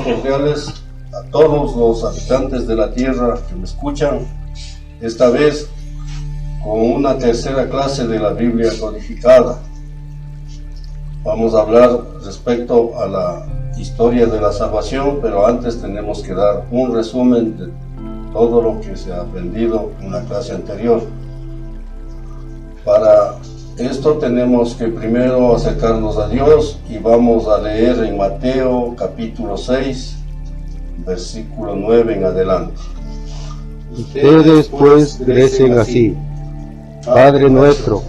cordiales a todos los habitantes de la tierra que me escuchan, esta vez con una tercera clase de la Biblia codificada. Vamos a hablar respecto a la historia de la salvación, pero antes tenemos que dar un resumen de todo lo que se ha aprendido en la clase anterior. Para esto tenemos que primero acercarnos a Dios y vamos a leer en Mateo capítulo 6, versículo 9 en adelante. Ustedes pues recen así: Padre nuestro,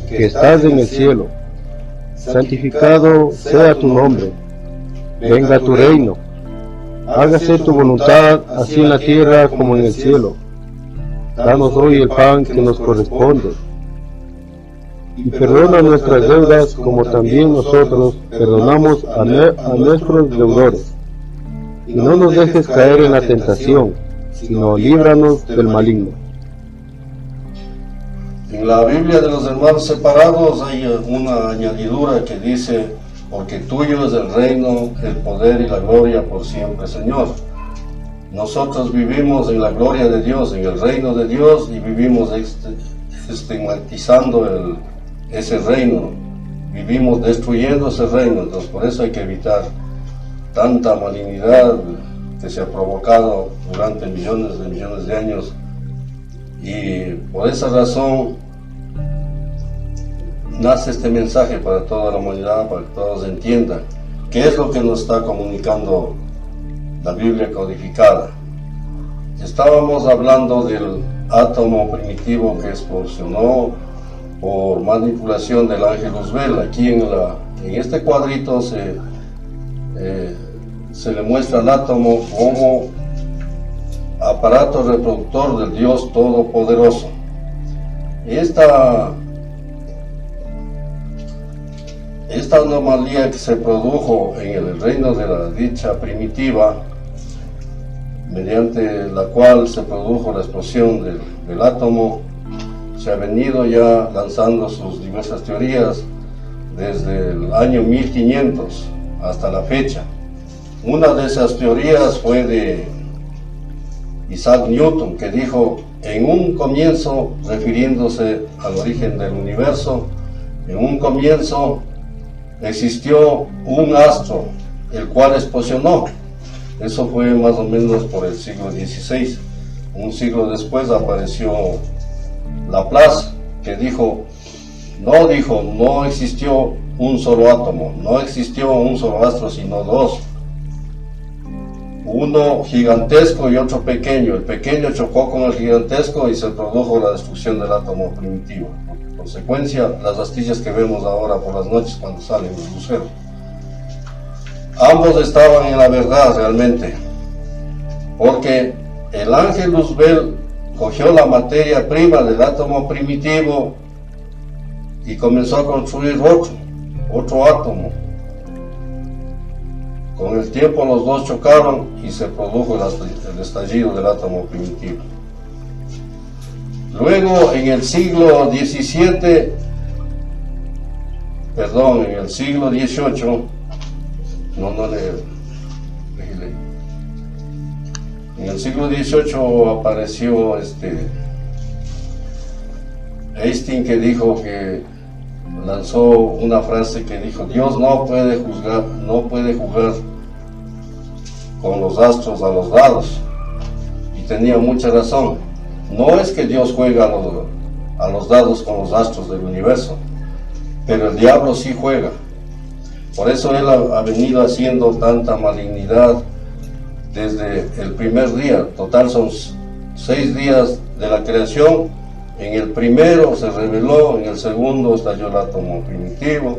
que estás en el cielo, santificado sea tu nombre, venga tu reino, hágase tu voluntad, así en la tierra como en el cielo. Danos hoy el pan que nos corresponde, y perdona nuestras deudas como también nosotros perdonamos a nuestros deudores. Y no nos dejes caer en la tentación, sino líbranos del maligno. En la Biblia de los hermanos separados hay una añadidura que dice: porque tuyo es el reino, el poder y la gloria por siempre, Señor. Nosotros vivimos en la gloria de Dios, en el reino de Dios, y vivimos estigmatizando ese reino, vivimos destruyendo ese reino. Entonces por eso hay que evitar tanta malignidad que se ha provocado durante millones de años, y por esa razón nace este mensaje para toda la humanidad, para que todos entiendan qué es lo que nos está comunicando la Biblia codificada. Estábamos hablando del átomo primitivo que explosionó por manipulación del ángel Luzbel. Aquí en este cuadrito se le muestra al átomo como aparato reproductor del Dios Todopoderoso. Esta anomalía que se produjo en el reino de la dicha primitiva, mediante la cual se produjo la explosión del átomo, se ha venido ya lanzando sus diversas teorías desde el año 1500 hasta la fecha. Una de esas teorías fue de Isaac Newton, que dijo: en un comienzo, refiriéndose al origen del universo, en un comienzo existió un astro, el cual explosionó. Eso fue más o menos por el siglo XVI. Un siglo después apareció Laplace, que no existió un solo átomo, no existió un solo astro, sino dos. Uno gigantesco y otro pequeño. El pequeño chocó con el gigantesco y se produjo la destrucción del átomo primitivo. En consecuencia, las astillas que vemos ahora por las noches cuando salen los luceros. Ambos estaban en la verdad realmente, porque el ángel Luzbel cogió la materia prima del átomo primitivo y comenzó a construir otro átomo. Con el tiempo los dos chocaron y se produjo el estallido del átomo primitivo. Luego en el siglo XVIII, en el siglo XVIII, en el siglo XVIII apareció Einstein, que lanzó una frase que dijo: Dios no puede jugar con los astros a los dados. Y tenía mucha razón. No es que Dios juega a los dados con los astros del universo, pero el diablo sí juega. Por eso él ha venido haciendo tanta malignidad desde el primer día. Total son 6 días de la creación. En el primero se rebeló, en el segundo estalló el átomo primitivo,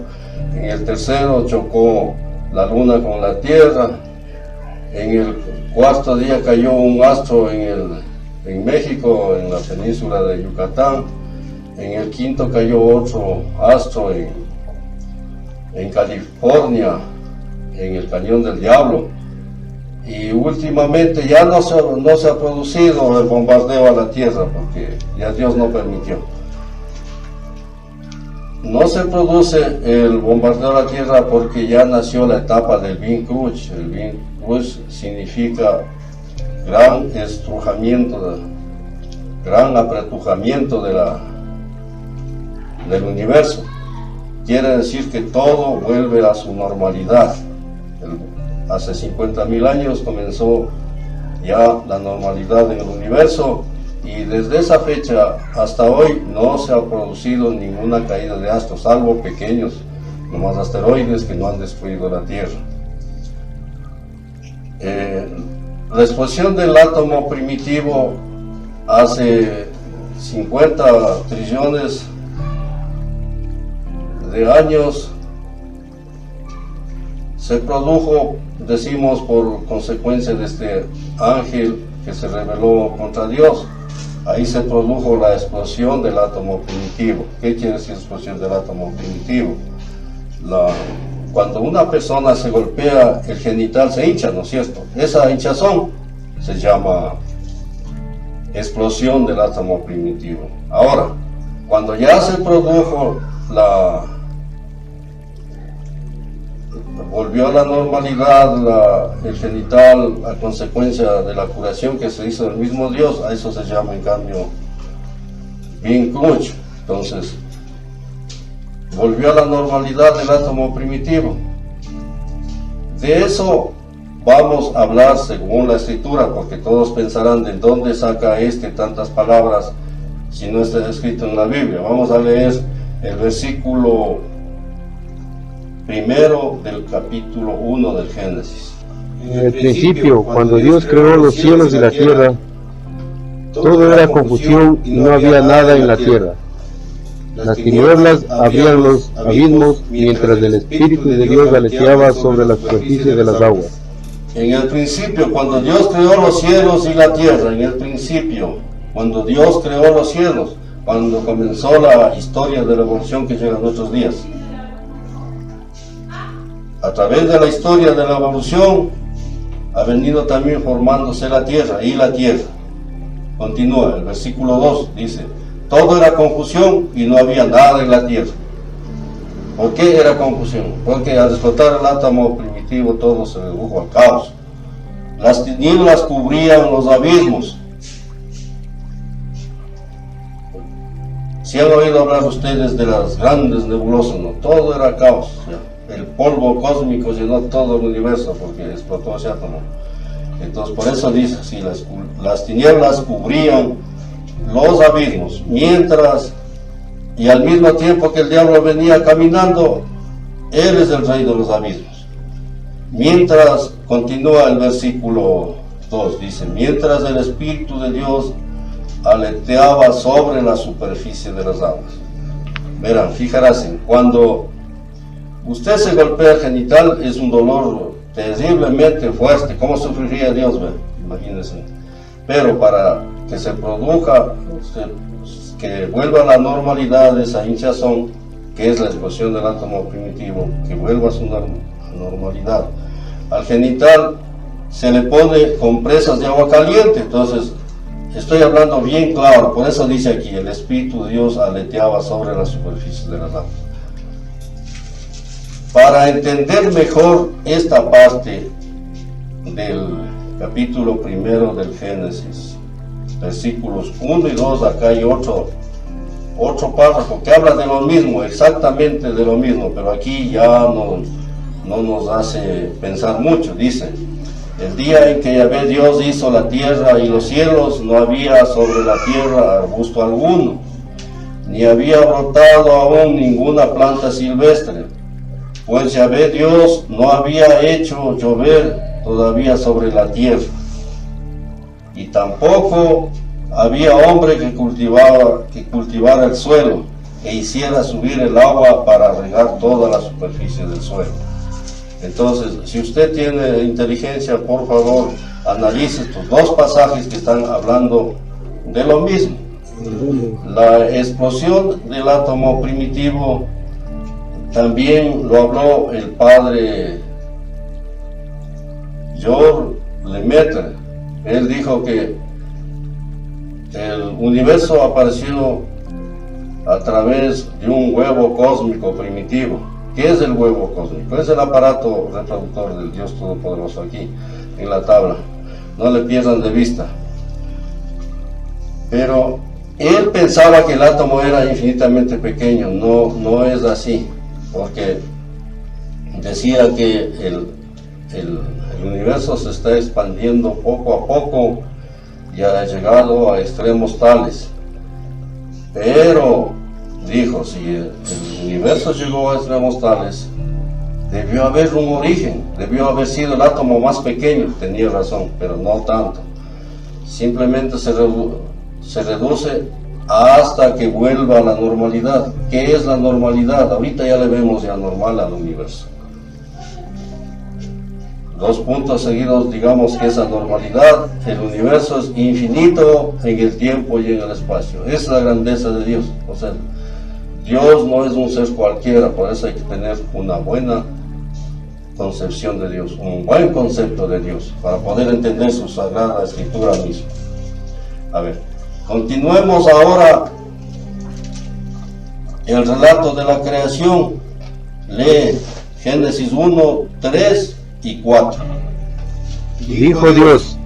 en el tercero chocó la luna con la tierra, en el cuarto día cayó un astro en México, en la península de Yucatán, en el quinto cayó otro astro en California, en el Cañón del Diablo, y últimamente ya no se ha producido el bombardeo a la tierra porque ya Dios no permitió. no se produce el bombardeo de la Tierra porque ya nació la etapa del Bin Kruch. El Bin Kruch significa gran estrujamiento, gran apretujamiento del universo. Quiere decir que todo vuelve a su normalidad. Hace 50.000 años comenzó ya la normalidad en el universo, y desde esa fecha hasta hoy no se ha producido ninguna caída de astros, salvo pequeños, nomás asteroides que no han destruido la Tierra. La explosión del átomo primitivo hace 50 trillones de años se produjo, decimos, por consecuencia de este ángel que se rebeló contra Dios. Ahí se produjo la explosión del átomo primitivo. ¿Qué quiere decir explosión del átomo primitivo? Cuando una persona se golpea, el genital se hincha, ¿no es cierto? Esa hinchazón se llama explosión del átomo primitivo. Ahora, cuando ya se produjo volvió a la normalidad el genital a consecuencia de la curación que se hizo del mismo Dios, a eso se llama en cambio Bin Kruch. Entonces volvió a la normalidad del átomo primitivo. De eso vamos a hablar según la escritura, porque todos pensarán de dónde saca tantas palabras si no está escrito en la Biblia. Vamos a leer el versículo primero del capítulo 1 del Génesis. En el principio, cuando Dios creó los cielos y la tierra, todo era confusión y no había nada en la tierra. Las tinieblas abrían los abismos, mientras el Espíritu de Dios aleteaba sobre la superficie de las aguas. En el principio, cuando Dios creó los cielos y la tierra, en el principio, cuando Dios creó los cielos, cuando comenzó la historia de la evolución que llega a nuestros días. A través de la historia de la evolución ha venido también formándose la tierra y la tierra. Continúa, el versículo 2 dice: todo era confusión y no había nada en la tierra. ¿Por qué era confusión? Porque al explotar el átomo primitivo todo se redujo al caos. Las tinieblas cubrían los abismos. Si han oído hablar ustedes de las grandes nebulosas, ¿no? Todo era caos. El polvo cósmico llenó todo el universo porque explotó ese átomo. Entonces por eso dice así: las tinieblas cubrían los abismos, y al mismo tiempo que el diablo venía caminando, él es el rey de los abismos. Mientras, continúa el versículo 2, dice: mientras el Espíritu de Dios aleteaba sobre la superficie de las aguas. Verán, fijarse, cuando usted se golpea el genital es un dolor terriblemente fuerte. ¿Cómo sufriría Dios? Imagínense. Pero para que se produzca, que vuelva a la normalidad esa hinchazón, que es la explosión del átomo primitivo, que vuelva a su normalidad, al genital se le pone compresas de agua caliente. Entonces, estoy hablando bien claro, por eso dice aquí: el Espíritu de Dios aleteaba sobre la superficie de las aguas. Para entender mejor esta parte del capítulo primero del Génesis, versículos 1 y 2, acá hay otro párrafo que habla de lo mismo, exactamente de lo mismo, pero aquí ya no nos hace pensar mucho. Dice: el día en que Yahvé Dios hizo la tierra y los cielos, no había sobre la tierra arbusto alguno, ni había brotado aún ninguna planta silvestre, pues Yahvé Dios no había hecho llover todavía sobre la tierra, y tampoco había hombre que cultivara el suelo e hiciera subir el agua para regar toda la superficie del suelo. Entonces, si usted tiene inteligencia, por favor, analice estos dos pasajes que están hablando de lo mismo. La explosión del átomo primitivo también lo habló el padre George Lemaitre. Él dijo que el universo apareció a través de un huevo cósmico primitivo. ¿Qué es el huevo cósmico? Es el aparato reproductor del Dios Todopoderoso aquí en la tabla. No le pierdan de vista. Pero él pensaba que el átomo era infinitamente pequeño. No es así, porque decía que el universo se está expandiendo poco a poco y ha llegado a extremos tales. Pero dijo, si el universo llegó a extremos tales, debió haber un origen, debió haber sido el átomo más pequeño. Tenía razón, pero no tanto. Simplemente se reduce hasta que vuelva a la normalidad. ¿Qué es la normalidad? Ahorita ya le vemos ya normal al universo. 2 puntos seguidos, digamos que esa normalidad. El universo es infinito en el tiempo y en el espacio. Esa es la grandeza de Dios. O sea, Dios no es un ser cualquiera, por eso hay que tener una buena concepción de Dios, un buen concepto de Dios, para poder entender su sagrada escritura misma. A ver, continuemos ahora el relato de la creación. Lee Génesis 1, 3 y 4. Y dijo Dios,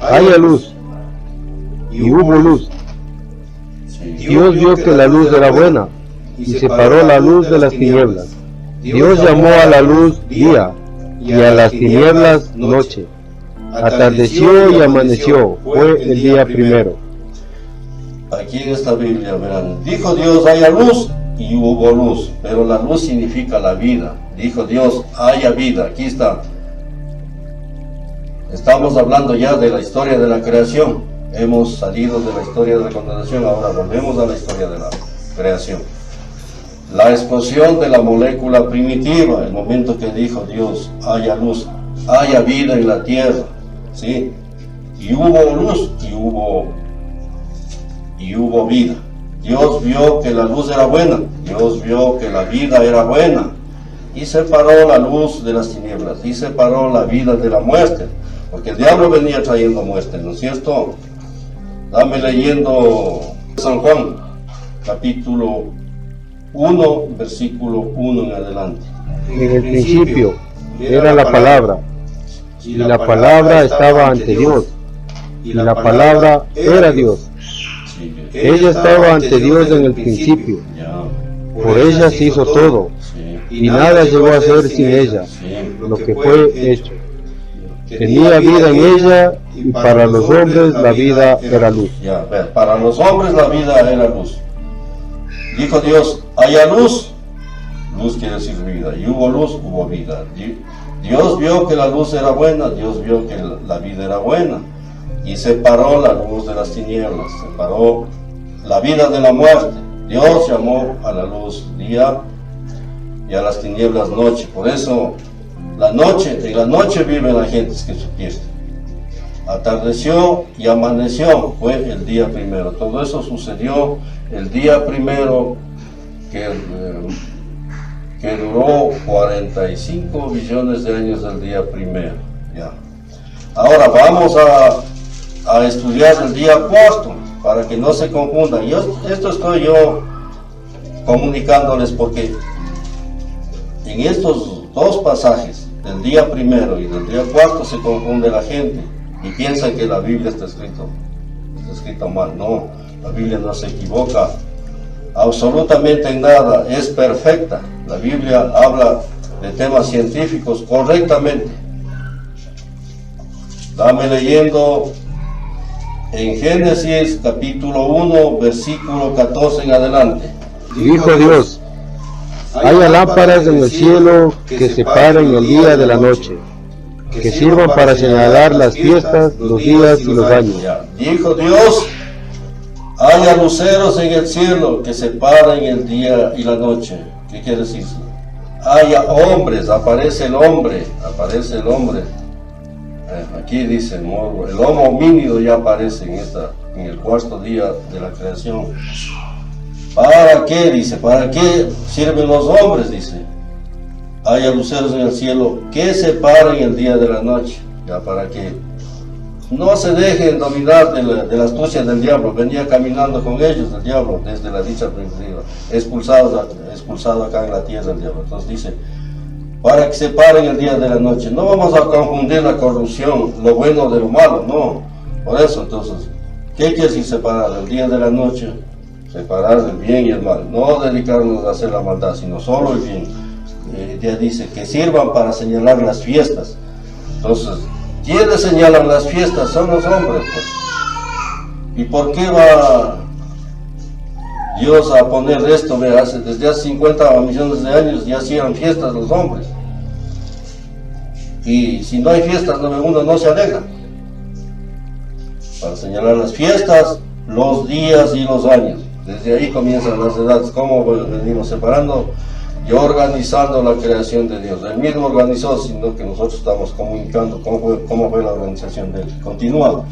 haya luz, y hubo luz. Sí. Dios vio que la luz era buena, y separó la luz de las tinieblas. Dios llamó a la luz día, y a las tinieblas noche. Atardeció y amaneció, fue el día primero. Aquí en esta Biblia verán, dijo Dios, haya luz, y hubo luz, pero la luz significa la vida. Dijo Dios, haya vida. Aquí está. Estamos hablando ya de la historia de la creación. Hemos salido de la historia de la condenación, ahora volvemos a la historia de la creación. La explosión de la molécula primitiva, el momento que dijo Dios, haya luz, haya vida en la tierra, ¿sí? Y hubo luz y hubo vida. Dios vio que la luz era buena, Dios vio que la vida era buena, y separó la luz de las tinieblas, y separó la vida de la muerte, porque el diablo venía trayendo muerte, ¿no es cierto? Dame leyendo San Juan, capítulo 1, versículo 1 en adelante. En el principio era la palabra, y la palabra estaba ante Dios, y la palabra era Dios. Sí, Ella estaba ante Dios en el principio. ya, Por ella se hizo todo, sí, y nada llegó a ser sin ella, sí, lo que fue hecho. Tenía vida en ella, y para los hombres la vida era luz. ya, ver, para los hombres la vida era luz. Dijo Dios, haya luz, luz quiere decir vida, y hubo luz, hubo vida. Dios vio que la luz era buena, Dios vio que la vida era buena, y separó la luz de las tinieblas, separó la vida de la muerte. Dios llamó a la luz día y a las tinieblas noche. Por eso en la noche viven las gentes que se pierden. Atardeció y amaneció, fue el día primero. Todo eso sucedió el día primero, que duró 45 billones de años del día primero. Ya. Ahora vamos a estudiar el día cuarto, para que no se confundan. Esto estoy yo comunicándoles porque en estos 2 pasajes, del día primero y del día cuarto, se confunde la gente y piensan que la Biblia está escrito mal. No, la Biblia no se equivoca absolutamente en nada, es perfecta. La Biblia habla de temas científicos correctamente. Dame leyendo en Génesis capítulo 1, versículo 14 en adelante. Y dijo Dios, haya lámparas en el cielo que separen el día de la noche, que sirvan para señalar las fiestas, los días y los años. Ya. Dijo Dios, haya luceros en el cielo que separen el día y la noche. ¿Qué quiere decir? Haya hombres, aparece el hombre. Aquí dice, el homo homínido ya aparece en el cuarto día de la creación. ¿Para qué? Dice, ¿para qué sirven los hombres? Dice, haya luceros en el cielo que separen el día de la noche. ¿Ya para qué? no se dejen dominar de la astucia del diablo. Venía caminando con ellos el diablo desde la dicha primitiva, expulsado acá en la tierra el diablo. Entonces dice, para que separen el día de la noche. No vamos a confundir la corrupción, lo bueno de lo malo, no. Por eso, entonces, ¿qué quiere decir separar el día de la noche? Separar el bien y el mal. No dedicarnos a hacer la maldad, sino solo el bien. Ya dice que sirvan para señalar las fiestas. Entonces, ¿quiénes señalan las fiestas? Son los hombres, pues. ¿Y por qué va Dios a poner esto? Desde hace 50 millones de años ya hacían fiestas los hombres. Y si no hay fiestas, uno no se alegra. Para señalar las fiestas, los días y los años. Desde ahí comienzan las edades. ¿Cómo venimos separando y organizando la creación de Dios? Él mismo organizó, sino que nosotros estamos comunicando cómo fue la organización de él. Continúa.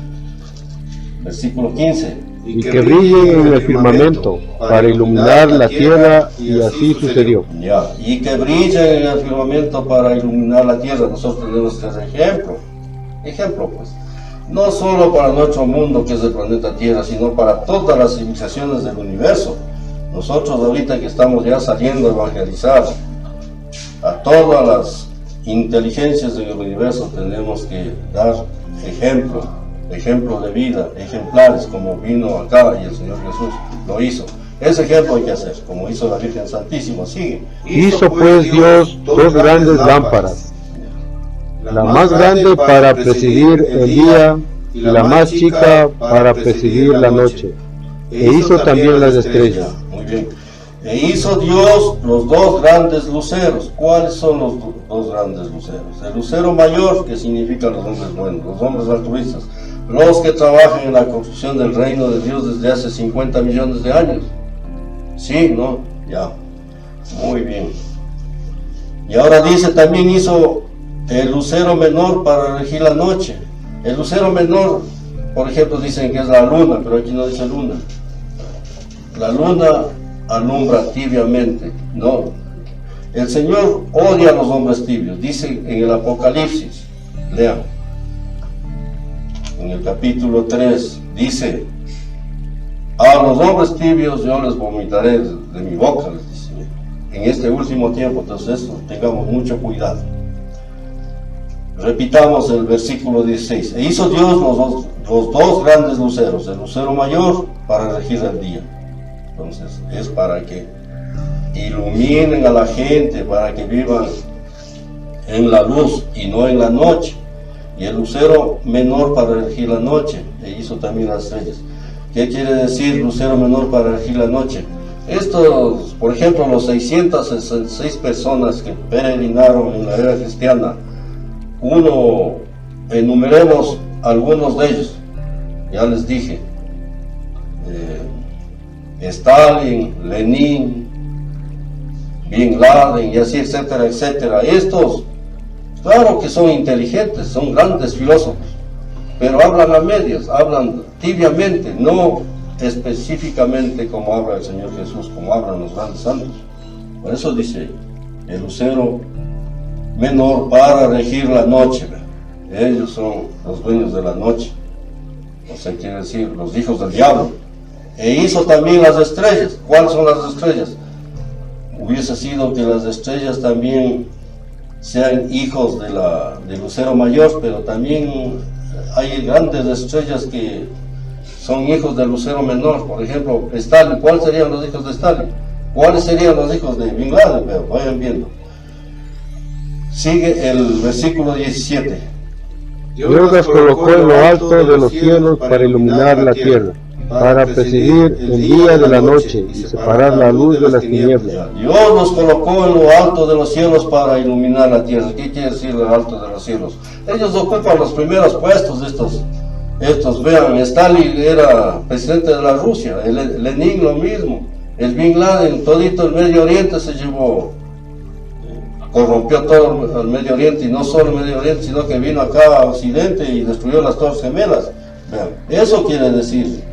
Versículo 15. Y que brillen en el firmamento para iluminar la tierra, y así sucedió. Ya. Y que brillen en el firmamento para iluminar la tierra. Nosotros tenemos que hacer ejemplo pues. No solo para nuestro mundo, que es el planeta Tierra, sino para todas las civilizaciones del universo. Nosotros ahorita que estamos ya saliendo a evangelizar a todas las inteligencias del universo, tenemos que dar ejemplo de vida, ejemplares, como vino acá y el Señor Jesús lo hizo. Ese ejemplo hay que hacer, como hizo la Virgen Santísima. Sigue. Hizo pues Dios dos grandes lámparas, la más grande para presidir el día y la más chica para presidir la noche. E hizo también las estrellas. Muy bien. E hizo Dios los dos grandes luceros. ¿Cuáles son los dos grandes luceros? El lucero mayor, que significa los hombres buenos, los hombres altruistas, los que trabajan en la construcción del reino de Dios desde hace 50 millones de años. Sí, ¿no? Ya. Muy bien. Y ahora dice, también hizo el lucero menor para regir la noche. El lucero menor, por ejemplo, dicen que es la luna, pero aquí no dice luna. La luna alumbra tibiamente, no. El Señor odia a los hombres tibios, dice en el Apocalipsis, lean, en el capítulo 3, dice, a los hombres tibios yo les vomitaré de mi boca, les dice, en este último tiempo. Entonces esto, tengamos mucho cuidado. Repitamos el versículo 16. E hizo Dios los dos grandes luceros, el lucero mayor para regir el día. Entonces es para que iluminen a la gente, para que vivan en la luz y no en la noche. Y el lucero menor para regir la noche. E hizo también las estrellas. ¿Qué quiere decir lucero menor para regir la noche? Estos, por ejemplo, los 666 personas que peregrinaron en la era cristiana, enumeremos algunos de ellos. Ya les dije, Stalin, Lenin, Bin Laden y así, etcétera, etcétera. Estos, claro que son inteligentes, son grandes filósofos, pero hablan a medias, hablan tibiamente, no específicamente como habla el Señor Jesús, como hablan los grandes santos. Por eso dice, el lucero menor para regir la noche. Ellos son los dueños de la noche, o sea, quiere decir, los hijos del diablo. E hizo también las estrellas. ¿Cuáles son las estrellas? Hubiese sido que las estrellas también sean hijos del lucero mayor, pero también hay grandes estrellas que son hijos del lucero menor. Por ejemplo, Stalin. ¿Cuáles serían los hijos de Stalin? ¿Cuáles serían los hijos de Bin Laden? Pero vayan viendo. Sigue el versículo 17. Dios las colocó en lo alto de los cielos para iluminar la tierra, para presidir el día de la noche y separar la luz de las tinieblas. Dios los colocó en lo alto de los cielos para iluminar la tierra. ¿Qué quiere decir lo alto de los cielos? Ellos ocupan los primeros puestos de estos. Vean, Stalin era presidente de la Rusia, Lenin lo mismo, el Bin Laden, todito el Medio Oriente se llevó, corrompió todo el Medio Oriente, y no solo el Medio Oriente, sino que vino acá a Occidente y destruyó las Torres Gemelas. Vean, eso quiere decir,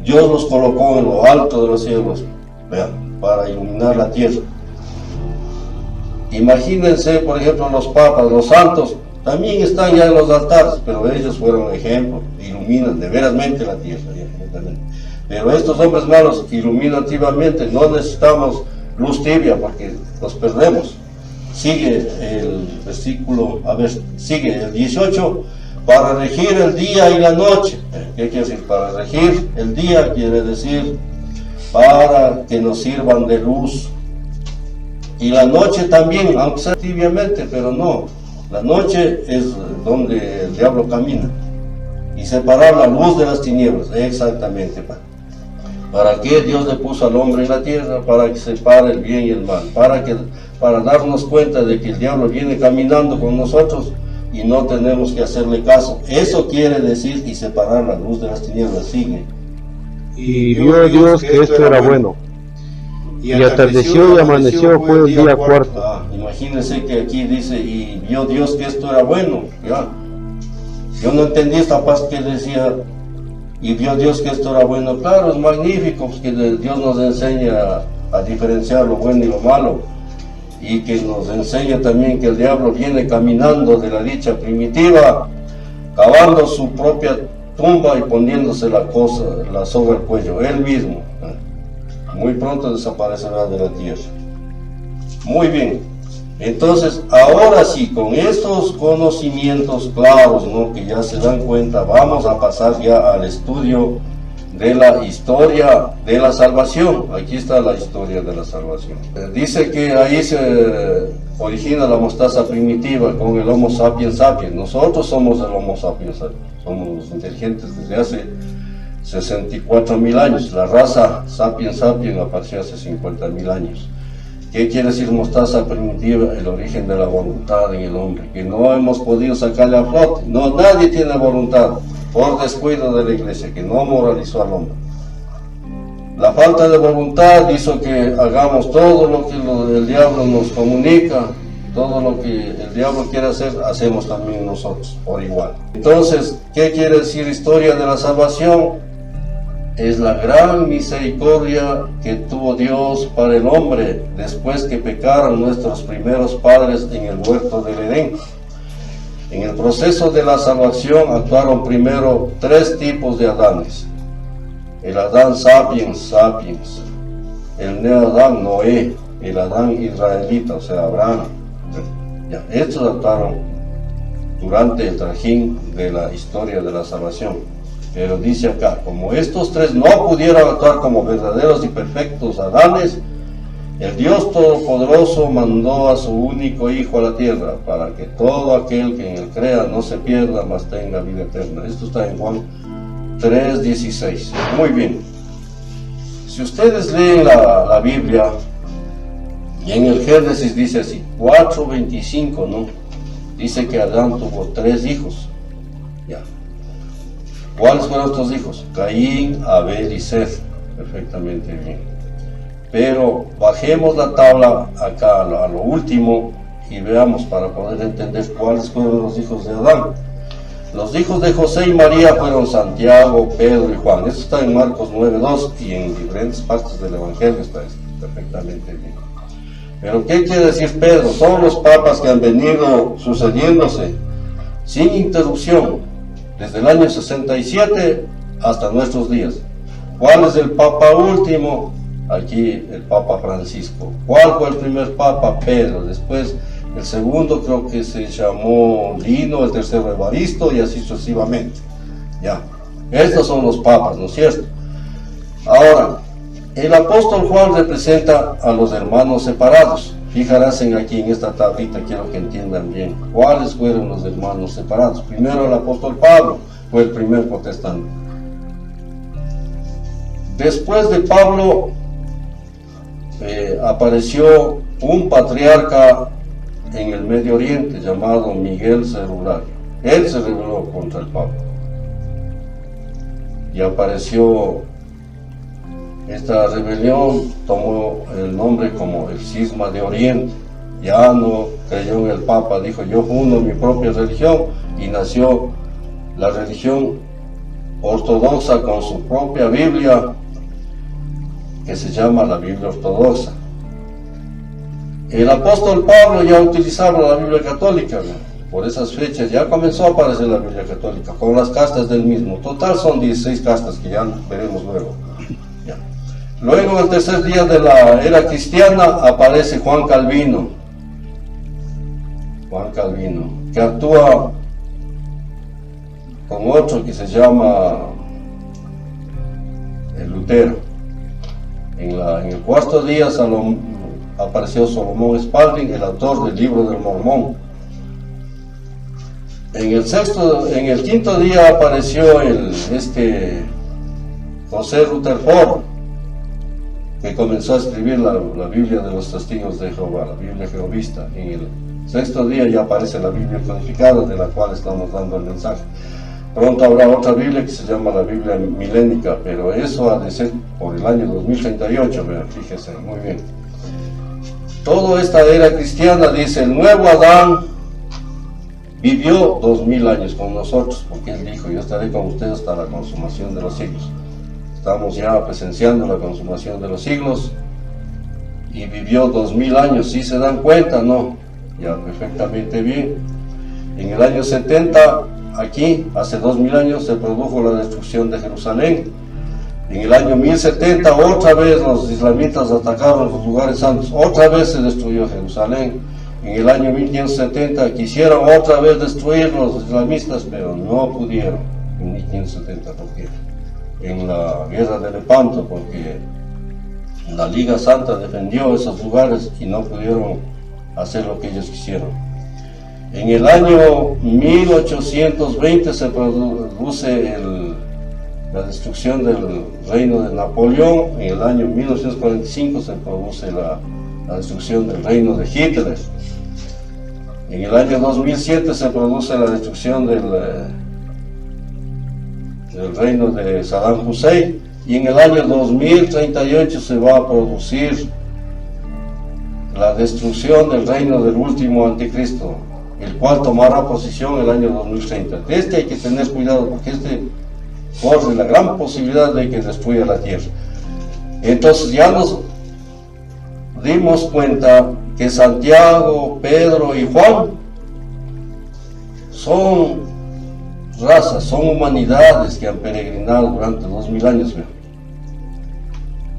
Dios los colocó en lo alto de los cielos, vean, para iluminar la tierra. Imagínense, por ejemplo, los papas, los santos, también están ya en los altares, pero ellos fueron ejemplo, iluminan de verasmente la tierra. Pero estos hombres malos iluminan activamente, no necesitamos luz tibia porque nos perdemos. Sigue el versículo, a ver, sigue el 18, para regir el día y la noche. ¿Qué quiere decir? Para regir el día quiere decir para que nos sirvan de luz. Y la noche también, aunque sea tibiamente, pero no. La noche es donde el diablo camina. Y separar la luz de las tinieblas, exactamente. ¿Para qué Dios le puso al hombre en la tierra? Para que separe el bien y el mal. Para darnos cuenta de que el diablo viene caminando con nosotros y no tenemos que hacerle caso. Eso quiere decir y separar la luz de las tinieblas. Sigue. Y vio Dios que esto era bueno. Y atardeció y amaneció, fue el día cuarto. Imagínense que aquí dice, y vio Dios que esto era bueno. Ya. Yo no entendí esta parte que decía, y vio Dios que esto era bueno. Claro, es magnífico, pues, que Dios nos enseña a diferenciar lo bueno y lo malo. Y que nos enseña también que el diablo viene caminando de la dicha primitiva, cavando su propia tumba y poniéndose la soga al cuello, él mismo. Muy pronto desaparecerá de la tierra. Muy bien, entonces ahora sí, con estos conocimientos claros, ¿no?, que ya se dan cuenta, vamos a pasar ya al estudio de la historia de la salvación. Aquí está la historia de la salvación. Dice que ahí se origina la mostaza primitiva con el Homo sapiens sapiens. Nosotros somos el Homo sapiens sapiens, somos los inteligentes desde hace 64.000 años. La raza sapiens sapiens apareció hace 50.000 años. ¿Qué quiere decir mostaza primitiva? El origen de la voluntad en el hombre, que no hemos podido sacarle a flote. No, nadie tiene voluntad, por descuido de la iglesia, que no moralizó al hombre. La falta de voluntad hizo que hagamos todo lo que el diablo nos comunica, todo lo que el diablo quiere hacer, hacemos también nosotros, por igual. Entonces, ¿qué quiere decir historia de la salvación? Es la gran misericordia que tuvo Dios para el hombre después que pecaron nuestros primeros padres en el huerto del Edén. En el proceso de la salvación actuaron primero tres tipos de Adanes. El Adán sapiens sapiens, el Neo-Adán Noé, el Adán israelita, o sea, Abraham. Ya, estos actuaron durante el trajín de la historia de la salvación. Pero dice acá, como estos tres no pudieron actuar como verdaderos y perfectos Adanes, el Dios Todopoderoso mandó a su único Hijo a la tierra, para que todo aquel que en él crea no se pierda, mas tenga vida eterna. Esto está en Juan 3:16. Muy bien. Si ustedes leen la Biblia, y en el Génesis dice así, 4:25, ¿no? Dice que Adán tuvo 3 hijos. Ya. ¿Cuáles fueron estos hijos? Caín, Abel y Seth. Perfectamente bien. Pero bajemos la tabla acá a lo último y veamos para poder entender cuáles fueron los hijos de Adán. Los hijos de José y María fueron Santiago, Pedro y Juan. Eso está en Marcos 9:2 y en diferentes partes del Evangelio está perfectamente bien. Pero ¿qué quiere decir Pedro? Son los papas que han venido sucediéndose sin interrupción desde el año 67 hasta nuestros días. ¿Cuál es el papa último? Aquí el Papa Francisco. ¿Cuál fue el primer papa? Pedro. Después el segundo creo que se llamó Lino, el tercero Evaristo y así sucesivamente. Ya, estos son los papas, ¿no es cierto? Ahora, el apóstol Juan representa a los hermanos separados. Fijarás aquí en esta tablita, quiero que entiendan bien cuáles fueron los hermanos separados. Primero el apóstol Pablo fue el primer protestante. Después de Pablo apareció un patriarca en el Medio Oriente llamado Miguel Cerulario. Él se rebeló contra el Papa y apareció. Esta rebelión tomó el nombre como el Cisma de Oriente. Ya no creyó en el Papa, dijo yo fundo mi propia religión, y nació la religión ortodoxa con su propia Biblia, que se llama la Biblia ortodoxa. El apóstol Pablo ya utilizaba la Biblia católica, por esas fechas, ya comenzó a aparecer la Biblia católica, con las castas del mismo. Total son 16 castas que ya veremos luego. Ya. Luego, en el tercer día de la era cristiana, aparece Juan Calvino, que actúa con otro que se llama Lutero. En el cuarto día apareció Solomón Spalding, el autor del Libro del Mormón. En el quinto día apareció José Rutherford, que comenzó a escribir la Biblia de los Testigos de Jehová, la Biblia jehovista. En el sexto día ya aparece la Biblia codificada, de la cual estamos dando el mensaje. Pronto habrá otra Biblia que se llama la Biblia milénica, pero eso ha de ser por el año 2038, fíjese, muy bien. Toda esta era cristiana, dice, el nuevo Adán vivió 2000 años con nosotros, porque él dijo, yo estaré con ustedes hasta la consumación de los siglos. Estamos ya presenciando la consumación de los siglos, y vivió 2000 años. ¿Sí se dan cuenta? No, ya perfectamente bien. En el año 70, aquí, hace 2000 años, se produjo la destrucción de Jerusalén. En el año 1070, otra vez los islamitas atacaron los lugares santos, otra vez se destruyó Jerusalén. En el año 1570 quisieron otra vez destruir los islamistas, pero no pudieron. En 1570, porque en la guerra de Lepanto, porque la Liga Santa defendió esos lugares y no pudieron hacer lo que ellos quisieron. En el año 1820 se produce la destrucción del reino de Napoleón. En el año 1945 se produce la destrucción del reino de Hitler. En el año 2007 se produce la destrucción del reino de Saddam Hussein, y en el año 2038 se va a producir la destrucción del reino del último anticristo, el cual tomará posición en el año 2030. De este hay que tener cuidado, porque corre la gran posibilidad de que destruya la tierra. Entonces ya nos dimos cuenta que Santiago, Pedro y Juan son razas, son humanidades que han peregrinado durante 2000 años.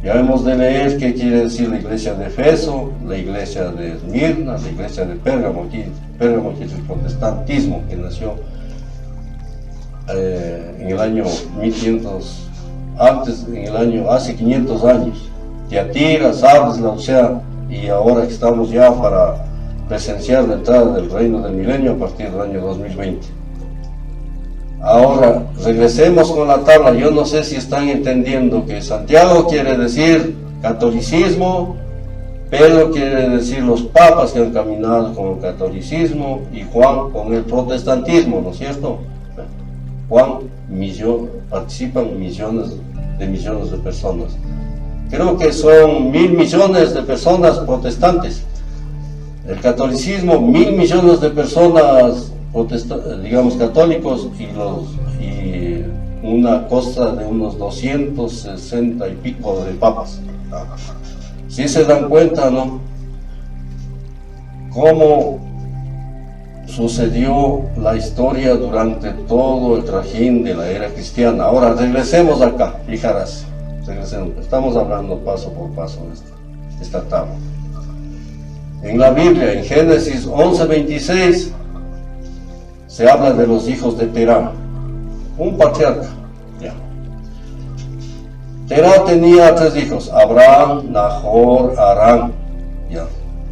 Ya hemos de leer qué quiere decir la iglesia de Efeso, la iglesia de Esmirna, la iglesia de Pérgamo, que es el protestantismo que nació en el año 1500, hace 500 años. Tiatira, Sardes, Laodicea, y ahora que estamos ya para presenciar la entrada del reino del milenio a partir del año 2020. Ahora, regresemos con la tabla. Yo no sé si están entendiendo que Santiago quiere decir catolicismo, Pedro quiere decir los papas que han caminado con el catolicismo, y Juan con el protestantismo, ¿no es cierto? Juan, participan millones de personas. Creo que son 1000 millones de personas protestantes. El catolicismo, 1000 millones de personas católicos, y una cosa de unos 260 y pico de papas. Si se dan cuenta, ¿no?, cómo sucedió la historia durante todo el trajín de la era cristiana. Ahora regresemos acá, fijarás, estamos hablando paso por paso de esta tabla. En la Biblia, en Génesis 11:26, se habla de los hijos de Terá, un patriarca. Ya. Terá tenía 3 hijos, Abraham, Nahor, Harán. Ya,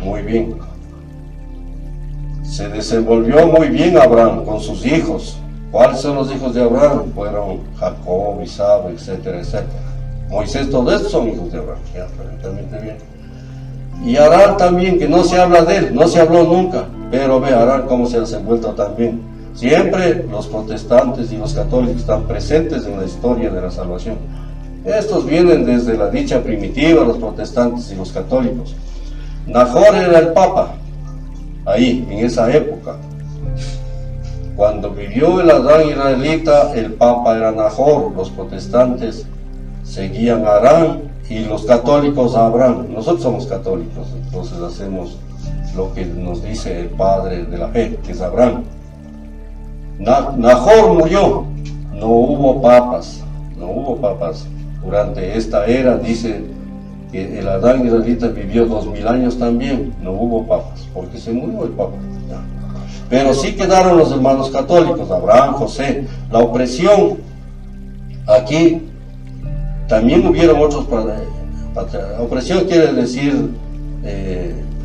muy bien. Se desenvolvió muy bien Abraham con sus hijos. ¿Cuáles son los hijos de Abraham? Fueron Jacob, Isaac, etcétera, etcétera. Moisés, todos estos son hijos de Abraham. Ya, perfectamente bien. Y Harán también, que no se habla de él, no se habló nunca, pero ve Harán cómo se ha desenvuelto también. Siempre los protestantes y los católicos están presentes en la historia de la salvación. Estos vienen desde la dicha primitiva, los protestantes y los católicos. Nahor era el papa, ahí, en esa época. Cuando vivió el Adán israelita, el papa era Nahor, los protestantes seguían a Harán y los católicos a Abraham. Nosotros somos católicos, entonces hacemos lo que nos dice el padre de la fe, que es Abraham. Nahor murió, no hubo papas durante esta era. Dice que el Adán israelita vivió 2000 años también, no hubo papas, porque se murió el papa. Pero sí quedaron los hermanos católicos, Abraham, José. La opresión, aquí también hubieron otros opresión quiere decir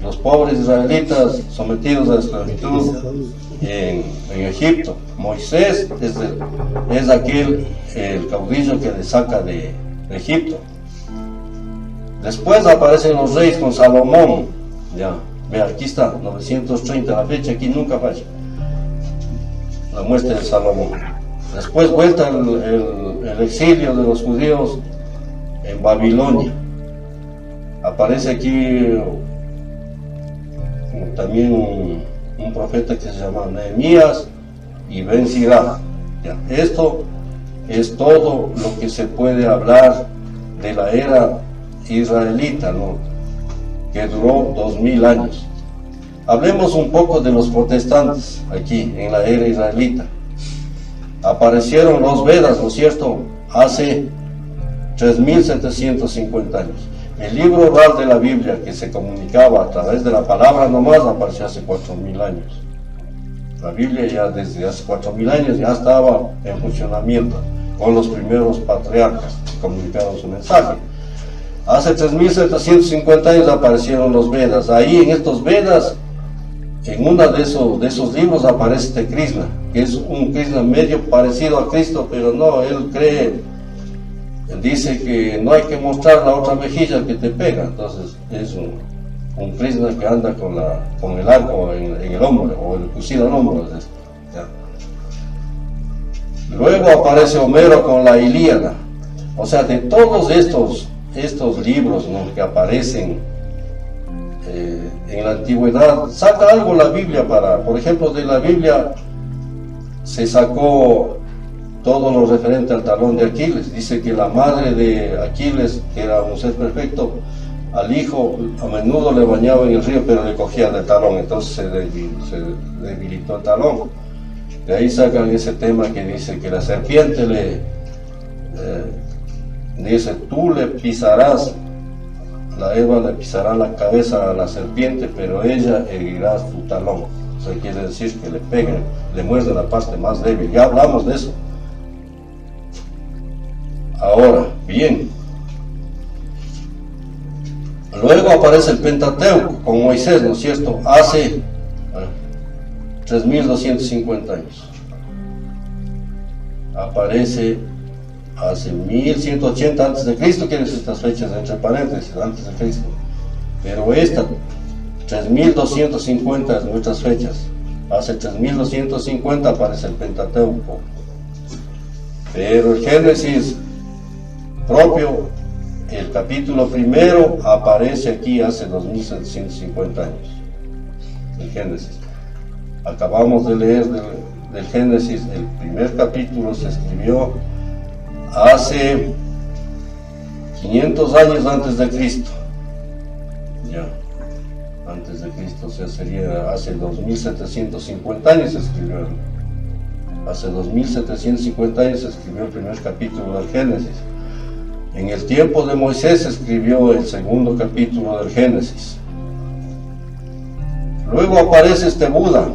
los pobres israelitas sometidos a la esclavitud en Egipto. Moisés es aquel, el caudillo que le saca de Egipto. Después aparecen los reyes con Salomón. Ya, vea, aquí está, 930, la fecha aquí nunca falla. La muestra de Salomón. Después vuelta el exilio de los judíos en Babilonia. Aparece aquí también un profeta que se llama Nehemías y Ben-Sirach. Esto es todo lo que se puede hablar de la era israelita, ¿no?, que duró 2000 años. Hablemos un poco de los protestantes aquí en la era israelita. Aparecieron los Vedas, ¿no es cierto?, hace 3750 años. El libro oral de la Biblia, que se comunicaba a través de la palabra nomás, apareció hace 4000 años. La Biblia ya desde hace 4000 años ya estaba en funcionamiento con los primeros patriarcas que comunicaron su mensaje. Hace 3750 años aparecieron los Vedas. Ahí en estos Vedas, en uno de esos libros aparece este Krishna, que es un Krishna medio parecido a Cristo, pero no, él dice que no hay que mostrar la otra mejilla que te pega. Entonces es un Krishna que anda con el arco en el hombro, o el fusil al hombro. Luego aparece Homero con la Ilíada. O sea, de todos estos libros, ¿no?, que aparecen en la antigüedad, saca algo la Biblia por ejemplo, de la Biblia se sacó todo lo referente al talón de Aquiles. Dice que la madre de Aquiles, que era un ser perfecto, al hijo a menudo le bañaba en el río, pero le cogía del talón, entonces se debilitó el talón. De ahí sacan ese tema que dice que la serpiente dice, tú le pisarás, la Eva le pisará la cabeza a la serpiente, pero ella herirá su talón. O sea, quiere decir que le peguen, le muerde la parte más débil. Ya hablamos de eso. Ahora, bien. Luego aparece el Pentateuco con Moisés, ¿no es cierto?, hace 3250 años. Aparece hace 1180 antes de Cristo, quieren decir estas fechas entre paréntesis, antes de Cristo. Pero esta 3250 es nuestras fechas. Hace 3250 aparece el Pentateuco. Pero el Génesis propio, el capítulo primero, aparece aquí hace 2750 años. El Génesis. Acabamos de leer del Génesis, el primer capítulo se escribió hace 500 años antes de Cristo. Ya, antes de Cristo, o sea, sería hace 2750 años se escribió. Hace 2750 años se escribió el primer capítulo del Génesis. En el tiempo de Moisés se escribió el segundo capítulo del Génesis. Luego aparece este Buda.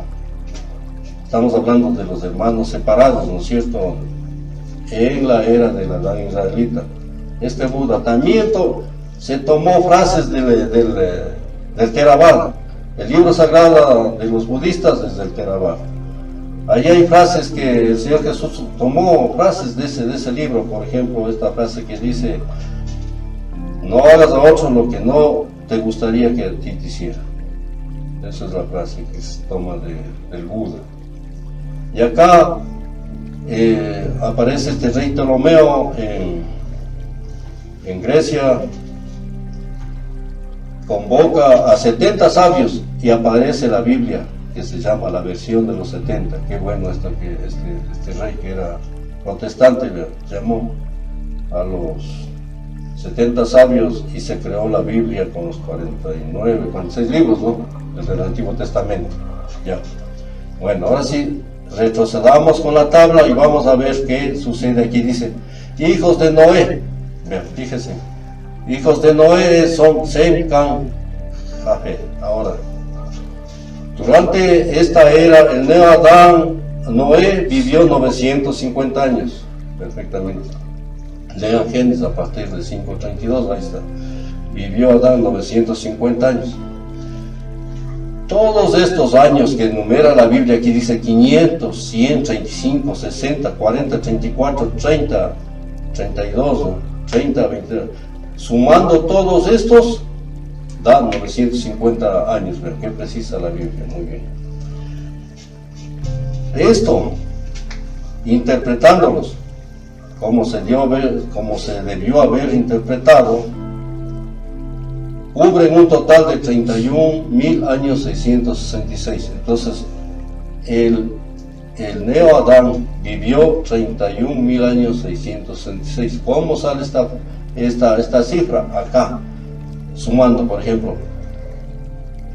Estamos hablando de los hermanos separados, ¿no es cierto?, en la era de la Adán israelita. Este Buda también se tomó frases del Theravada. El libro sagrado de los budistas es del Theravada. Allí hay frases que el Señor Jesús tomó, frases de ese libro. Por ejemplo, esta frase que dice: no hagas a otro lo que no te gustaría que a ti te hiciera. Esa es la frase que se toma del Buda. Y acá aparece este rey Ptolomeo en Grecia, convoca a 70 sabios y aparece la Biblia, que se llama la versión de los 70. Qué bueno esto, que este rey, que era protestante, le llamó a los 70 sabios y se creó la Biblia con los 46 libros, ¿no? Desde el Antiguo Testamento. Ya. Bueno, ahora sí, retrocedamos con la tabla y vamos a ver qué sucede aquí. Dice, hijos de Noé. Vean, fíjense. Hijos de Noé son Sem, Cam, Jafet. Ahora, durante esta era, el Neo Adán, Noé vivió 950 años. Perfectamente. Lean Génesis a partir de 5:32, ahí está. Vivió Adán 950 años. Todos estos años que enumera la Biblia, aquí dice 500, 100, 35, 60, 40, 34, 30, 32, 30, 20. Sumando todos estos, da 950 años. Vean qué precisa la Biblia, muy bien. Esto, interpretándolos, como se debió haber interpretado, cubren un total de 31.000 años 666. Entonces, el Neo Adán vivió 31.000 años 666. ¿Cómo sale esta cifra? Acá, sumando, por ejemplo,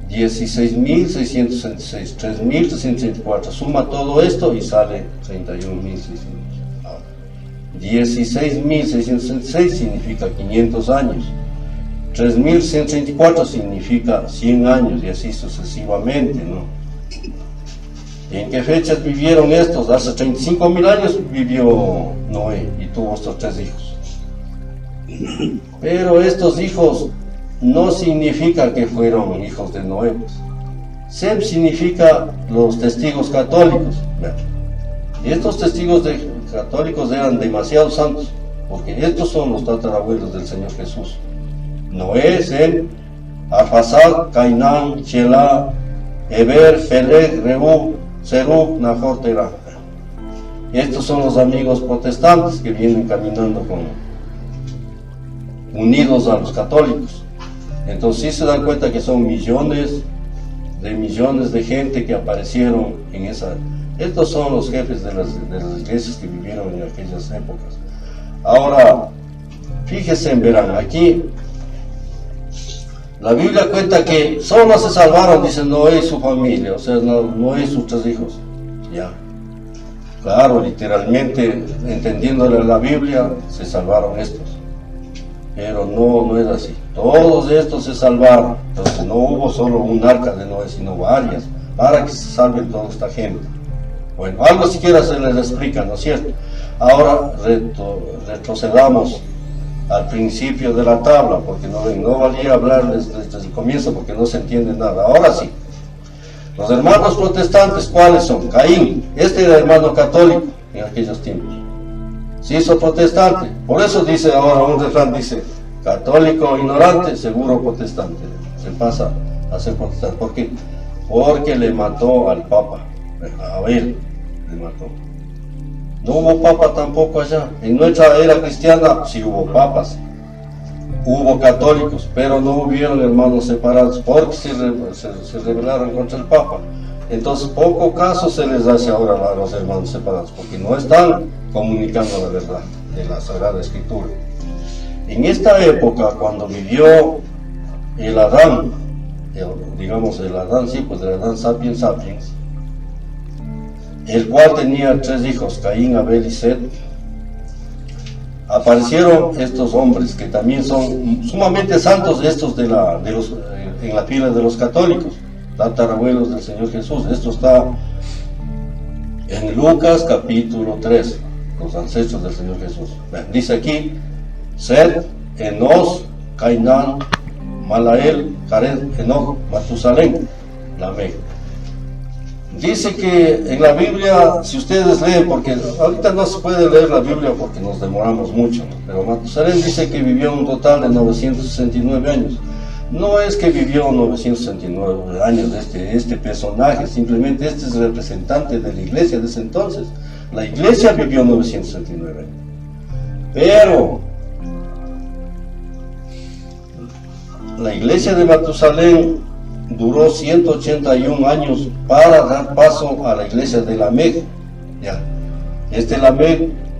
16.666, 3.364. Suma todo esto y sale 31.600. 16.666 significa 500 años. 3.134 significa 100 años y así sucesivamente, ¿no? ¿En qué fechas vivieron estos? Hace 35.000 años vivió Noé y tuvo estos 3 hijos. Pero estos hijos no significa que fueron hijos de Noé. Sem significa los testigos católicos. Y estos testigos católicos eran demasiado santos, porque estos son los tatarabuelos del Señor Jesús. Noé, Sem, Arfaxad, Cainán, Shelah, Eber, Peleg, Reu, Serug, Nahor, Terah. Estos son los amigos protestantes que vienen caminando unidos a los católicos. Entonces sí se dan cuenta que son millones de gente que aparecieron en esa. Estos son los jefes de las iglesias que vivieron en aquellas épocas. Ahora, fíjense, verán, aquí la Biblia cuenta que solo se salvaron, dice Noé y su familia, o sea, Noé y sus 3 hijos. Ya. Claro, literalmente, entendiéndole la Biblia, se salvaron estos. Pero no es así. Todos estos se salvaron. Entonces no hubo solo un arca de Noé, sino varias, para que se salven toda esta gente. Bueno, algo siquiera se les explica, ¿no es cierto? Ahora retrocedamos al principio de la tabla, porque no valía hablarles desde el comienzo, porque no se entiende nada. Ahora sí, los hermanos protestantes, ¿cuáles son? Caín, este era hermano católico en aquellos tiempos, se hizo protestante. Por eso dice ahora un refrán, dice, católico ignorante, seguro protestante, se pasa a ser protestante. ¿Por qué? Porque le mató al Papa, a Abel le mató. No hubo papa tampoco allá. En nuestra era cristiana sí hubo papas, hubo católicos, pero no hubieron hermanos separados porque se rebelaron contra el Papa. Entonces poco caso se les hace ahora a los hermanos separados, porque no están comunicando la verdad de la Sagrada Escritura. En esta época, cuando vivió el Adán, digamos el Adán, sí, pues el Adán sapiens, el cual tenía 3 hijos, Caín, Abel y Set, aparecieron estos hombres que también son sumamente santos, estos en la fila de los católicos, tatarabuelos del Señor Jesús. Esto está en Lucas capítulo 3, los ancestros del Señor Jesús. Dice aquí, Set, Enos, Cainán, Malael, Jared, Enoch, Matusalén, Lamec. Dice que en la Biblia, si ustedes leen, porque ahorita no se puede leer la Biblia porque nos demoramos mucho, ¿no? Pero Matusalén dice que vivió un total de 969 años. No es que vivió 969 años este personaje, simplemente este es representante de la iglesia de ese entonces. La iglesia vivió 969 años. Pero la iglesia de Matusalén duró 181 años para dar paso a la iglesia de Lamec. Ya.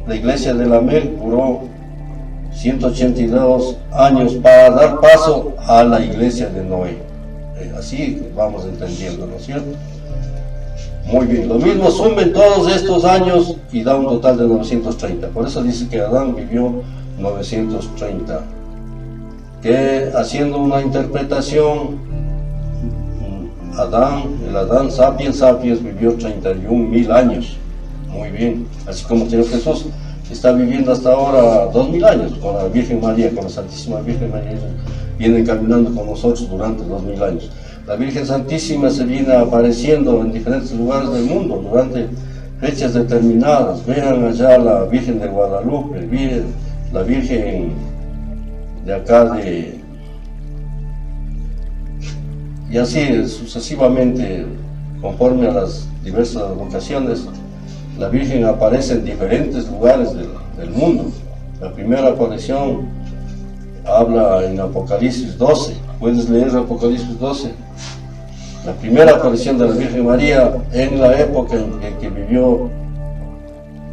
La iglesia de Lamec duró 182 años para dar paso a la iglesia de Noé. Así vamos entendiendo, ¿no es cierto? Muy bien, lo mismo sumen todos estos años y da un total de 930. Por eso dice que Adán vivió 930. Que haciendo una interpretación, el Adán sapiens vivió 31.000 años. Muy bien, así como Señor Jesús está viviendo hasta ahora 2.000 años con la Virgen María, con la Santísima Virgen María, viene caminando con nosotros durante 2.000 años. La Virgen Santísima se viene apareciendo en diferentes lugares del mundo durante fechas determinadas. Vean allá la Virgen de Guadalupe, la Virgen de acá y así sucesivamente, conforme a las diversas vocaciones, la Virgen aparece en diferentes lugares del mundo. La primera aparición habla en Apocalipsis 12. Puedes leer Apocalipsis 12. La primera aparición de la Virgen María en la época en que vivió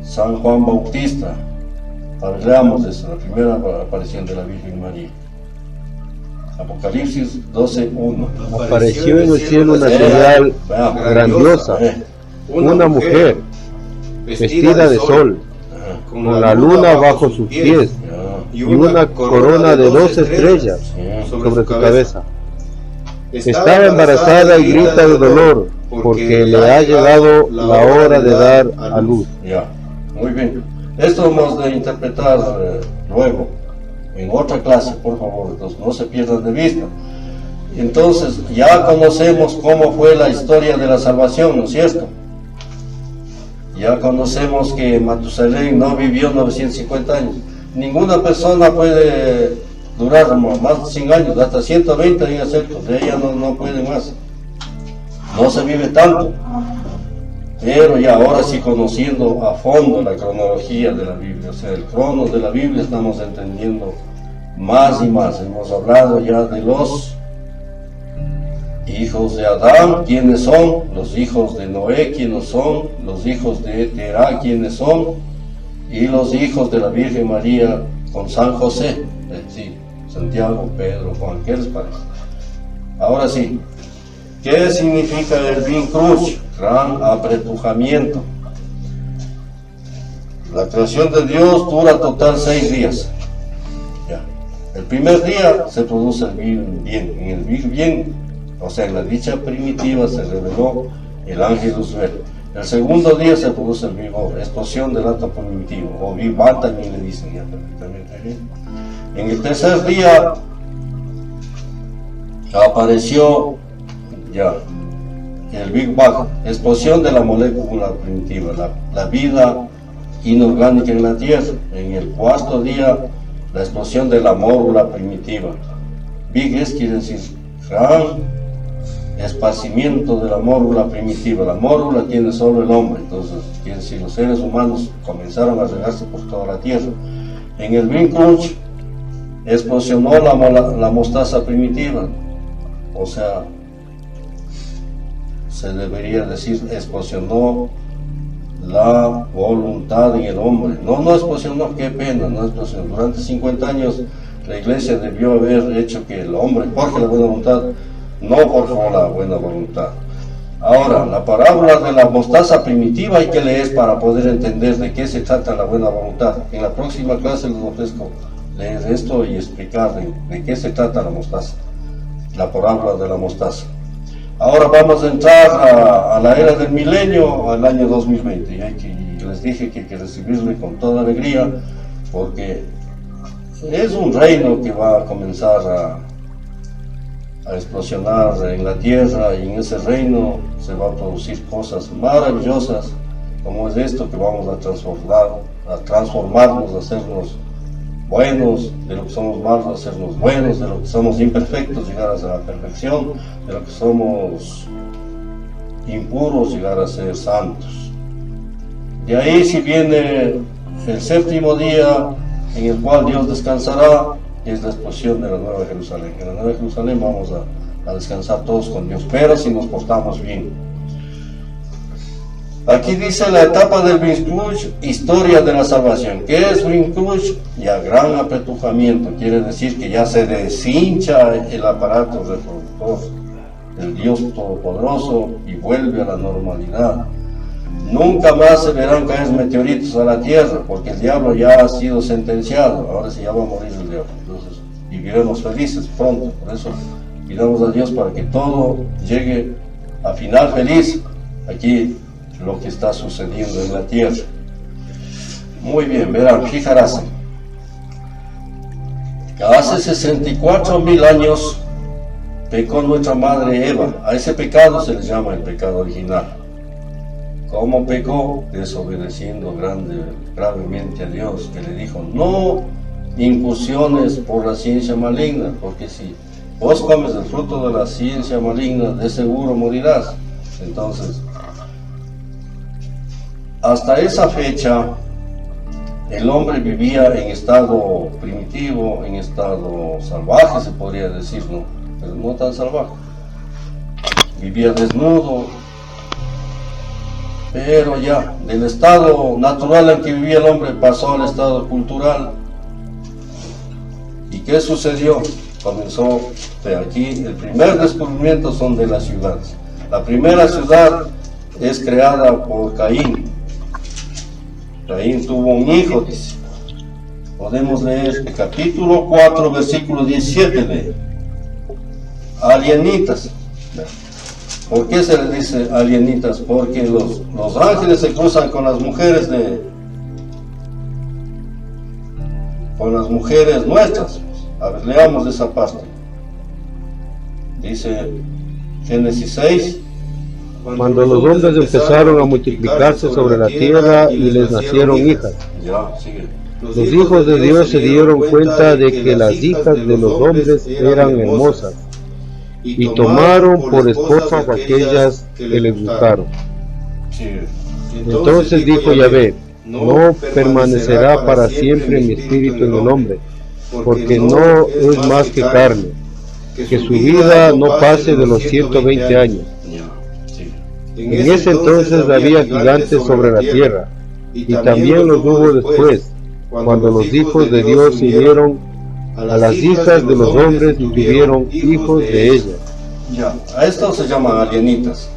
San Juan Bautista. Hablamos de eso, la primera aparición de la Virgen María. Apocalipsis 12:1. Apareció en el cielo una señal grandiosa, una mujer vestida de sol, con la luna bajo sus pies y una corona de 12 estrellas sobre su cabeza. Estaba embarazada y grita de dolor porque le ha llegado la hora de dar a luz. Ya, muy bien. Esto hemos de interpretar luego, en otra clase, por favor, entonces no se pierdan de vista. Entonces, ya conocemos cómo fue la historia de la salvación, ¿no es cierto? Ya conocemos que Matusalén no vivió 950 años. Ninguna persona puede durar más de 100 años, hasta 120 días cerca, de ella no puede más. No se vive tanto. Pero ya ahora sí, conociendo a fondo la cronología de la Biblia, o sea, el cronos de la Biblia, estamos entendiendo más y más. Hemos hablado ya de los hijos de Adán, quiénes son, los hijos de Noé, quiénes son, los hijos de Terá, quiénes son, y los hijos de la Virgen María con San José, es decir, Santiago, Pedro, Juan. ¿Qué les parece? Ahora sí, ¿qué significa el Vin Cruz? Gran apretujamiento. La creación de Dios dura total 6 días. Ya. El primer día se produce el bien. En el bien, o sea, en la dicha primitiva, se reveló el ángel Luzbel. El segundo día se produce el vivo, explosión del acto primitivo, o viva también le dicen ya perfectamente bien. En el tercer día apareció ya el Big Bang, explosión de la molécula primitiva, la vida inorgánica en la Tierra. En el cuarto día, la explosión de la mórula primitiva. Big es, quiere decir gran esparcimiento de la mórula primitiva. La mórula tiene solo el hombre, entonces quiere decir los seres humanos comenzaron a regarse por toda la Tierra. En el Big Crunch explosionó la mostaza primitiva, o sea, se debería decir explosionó la voluntad en el hombre. No explosionó, qué pena, no explosionó. Durante 50 años la iglesia debió haber hecho que el hombre forje la buena voluntad, no forjó la buena voluntad. Ahora, la parábola de la mostaza primitiva hay que leer para poder entender de qué se trata la buena voluntad. En la próxima clase les ofrezco leer esto y explicar de qué se trata la mostaza, la parábola de la mostaza. Ahora vamos a entrar a la era del milenio, al año 2020, y les dije que hay que recibirle con toda alegría, porque es un reino que va a comenzar a explosionar en la tierra, y en ese reino se van a producir cosas maravillosas, como es esto, que vamos a transformarnos, a hacernos buenos, de lo que somos malos, hacernos buenos, de lo que somos imperfectos, llegar a la perfección, de lo que somos impuros, llegar a ser santos. De ahí, si viene el séptimo día, en el cual Dios descansará, es la explosión de la Nueva Jerusalén. En la Nueva Jerusalén vamos a descansar todos con Dios, pero si nos portamos bien. Aquí dice la etapa del Vincrush, historia de la salvación. ¿Qué es Vincrush? Ya gran apretujamiento, quiere decir que ya se deshincha el aparato reproductor, el Dios Todopoderoso, y vuelve a la normalidad. Nunca más se verán caer meteoritos a la tierra, porque el diablo ya ha sido sentenciado. Ahora sí ya va a morir el diablo. Entonces viviremos felices pronto. Por eso pidamos a Dios para que todo llegue a final feliz. Aquí lo que está sucediendo en la tierra. Muy bien, verán, fijarás. Hace 64.000 años pecó nuestra madre Eva. A ese pecado se le llama el pecado original. ¿Cómo pecó? Desobedeciendo gravemente a Dios, que le dijo, no incursiones por la ciencia maligna, porque si vos comes el fruto de la ciencia maligna, de seguro morirás. Entonces, hasta esa fecha, el hombre vivía en estado primitivo, en estado salvaje, se podría decir, ¿no? Pero no tan salvaje. Vivía desnudo, pero ya, del estado natural en que vivía el hombre pasó al estado cultural. ¿Y qué sucedió? Comenzó de aquí, el primer descubrimiento son de las ciudades. La primera ciudad es creada por Caín. Caín tuvo un hijo, dice. Podemos leer el capítulo 4, versículo 17 de alienitas. ¿Por qué se les dice alienitas? Porque los ángeles se cruzan con las mujeres con las mujeres nuestras. A ver, leamos esa parte. Dice Génesis 6. Cuando los hombres empezaron a multiplicarse sobre la tierra y les nacieron hijas. Ya, sigue. Los hijos de Dios se dieron cuenta de que las hijas de los hombres eran hermosas y tomaron por esposas aquellas que les gustaron. Sí. Entonces dijo Yahvé, no permanecerá para siempre mi espíritu en el hombre, porque no es más que carne, que su vida no pase de los 120 años. En ese entonces había gigantes sobre la tierra, y también los hubo después, cuando los hijos de Dios hirieron a las hijas de los hombres y tuvieron hijos de ellas. Ya, a esto se llaman alienitas.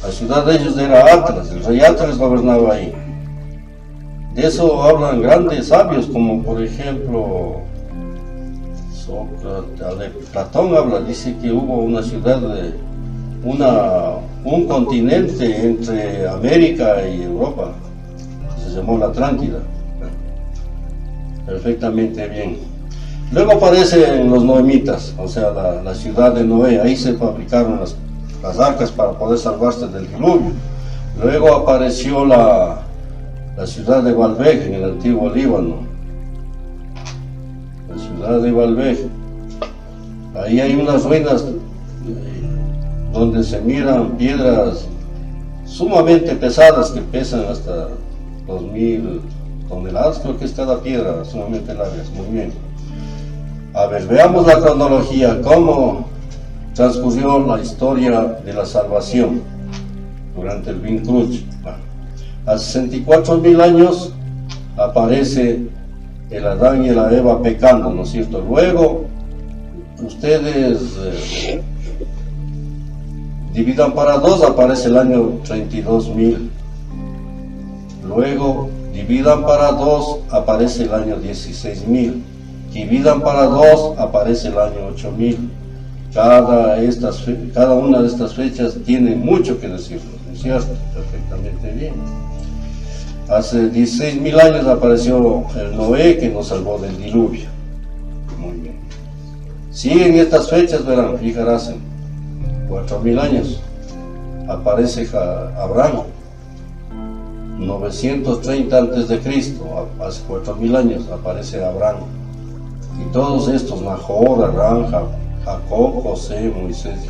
La ciudad de ellos era Atlas, el rey Atlas gobernaba ahí. De eso hablan grandes sabios, como por ejemplo Platón habla, dice que hubo una ciudad un continente entre América y Europa, se llamó la Atlántida. Perfectamente bien. Luego aparecen los noemitas, o sea, la ciudad de Noé. Ahí se fabricaron las arcas para poder salvarse del diluvio. Luego apareció la ciudad de Baalbek en el antiguo Líbano. La ciudad de Baalbek. Ahí hay unas ruinas donde se miran piedras sumamente pesadas que pesan hasta 2000 toneladas, creo que es cada piedra, sumamente largas. Muy bien. A ver, veamos la cronología, cómo transcurrió la historia de la salvación durante el Vincrush. Hace 64.000 años aparece el Adán y la Eva pecando, ¿no es cierto? Luego, ustedes dividan para 2, aparece el año 32.000. Luego, dividan para 2, aparece el año 16.000. Dividan para 2, aparece el año 8.000. Cada una de estas fechas tiene mucho que decirnos, ¿no es cierto? Perfectamente bien. Hace 16.000 años apareció el Noé, que nos salvó del diluvio. Muy bien. Siguen estas fechas, verán, fijarás, en 4.000 años aparece Abraham. 930 antes de Cristo, hace 4.000 años aparece Abraham. Y todos estos, Nahor, Arán, Jacob, José, Moisés.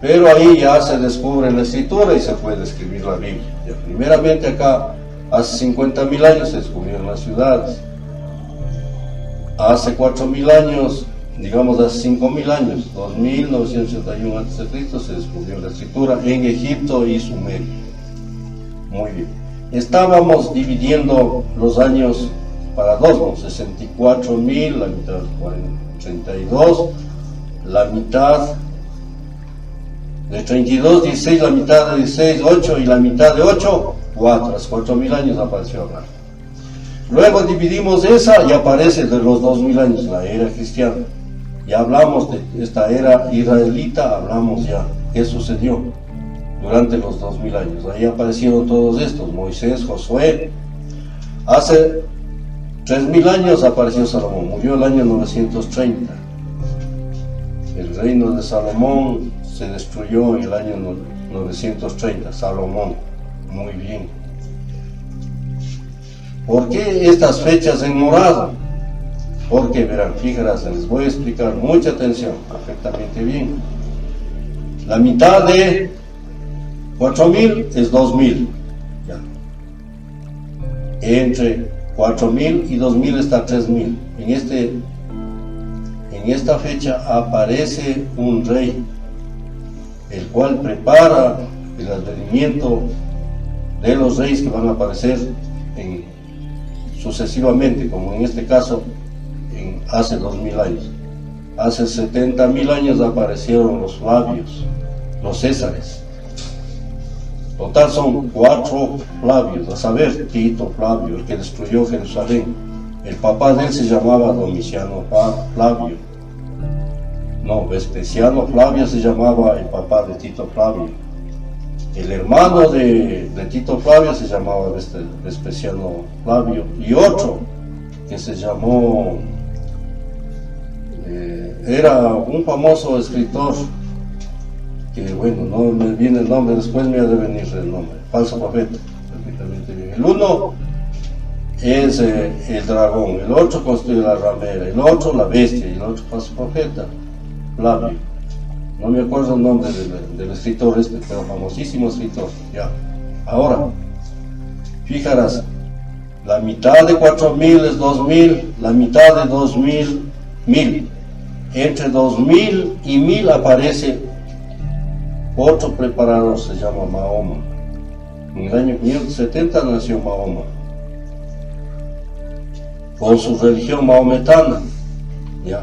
Pero ahí ya se descubre la escritura y se puede escribir la Biblia. Ya, primeramente acá, hace 50.000 años se descubrieron las ciudades. Hace 4.000 años, digamos hace 5.000 años, 2.981 a.C., se descubrió la escritura en Egipto y Sumeria. Muy bien. Estábamos dividiendo los años para dos, ¿no? 64.000, la mitad 32, la mitad de 32, 16, la mitad de 16, 8 y la mitad de 8, 4. Hace 4.000 años apareció Abraham. Luego dividimos esa y aparece de los 2.000 años, la era cristiana. Ya hablamos de esta era israelita, hablamos ya qué sucedió durante los 2.000 años. Ahí aparecieron todos estos, Moisés, Josué. Hace 3.000 años apareció Salomón, murió el año 930. El reino de Salomón se destruyó en el año 930, Salomón. Muy bien. ¿Por qué estas fechas en morado? Porque verán, fíjense, les voy a explicar, mucha atención, perfectamente bien. La mitad de 4.000 es 2.000. Ya. Entre 4.000 y 2.000 está 3.000. En esta fecha aparece un rey, el cual prepara el advenimiento de los reyes que van a aparecer sucesivamente, como en este caso hace 2.000 años. Hace 70.000 años aparecieron los Flavios, los Césares. Total son 4 Flavios, a saber, Tito Flavio, el que destruyó Jerusalén. El papá de él se llamaba Domiciano Flavio. No, Vespasiano Flavio se llamaba el papá de Tito Flavio. El hermano de Tito Flavio se llamaba Vespasiano Flavio. Y otro que se llamó, era un famoso escritor, que bueno, no me viene el nombre, después me ha de venir el nombre, falso profeta, perfectamente bien. El uno es el dragón, el otro construye la ramera, el otro la bestia, y el otro falso profeta, Flavio. No me acuerdo el nombre del escritor pero famosísimo escritor. Ya. Ahora, fijarás, la mitad de 4.000 es 2.000, la mitad de 2.000, 1.000. Entre 2.000 y 1.000 aparece otro preparador, se llama Mahoma. En el año 570 nació Mahoma, con su religión maometana, ya,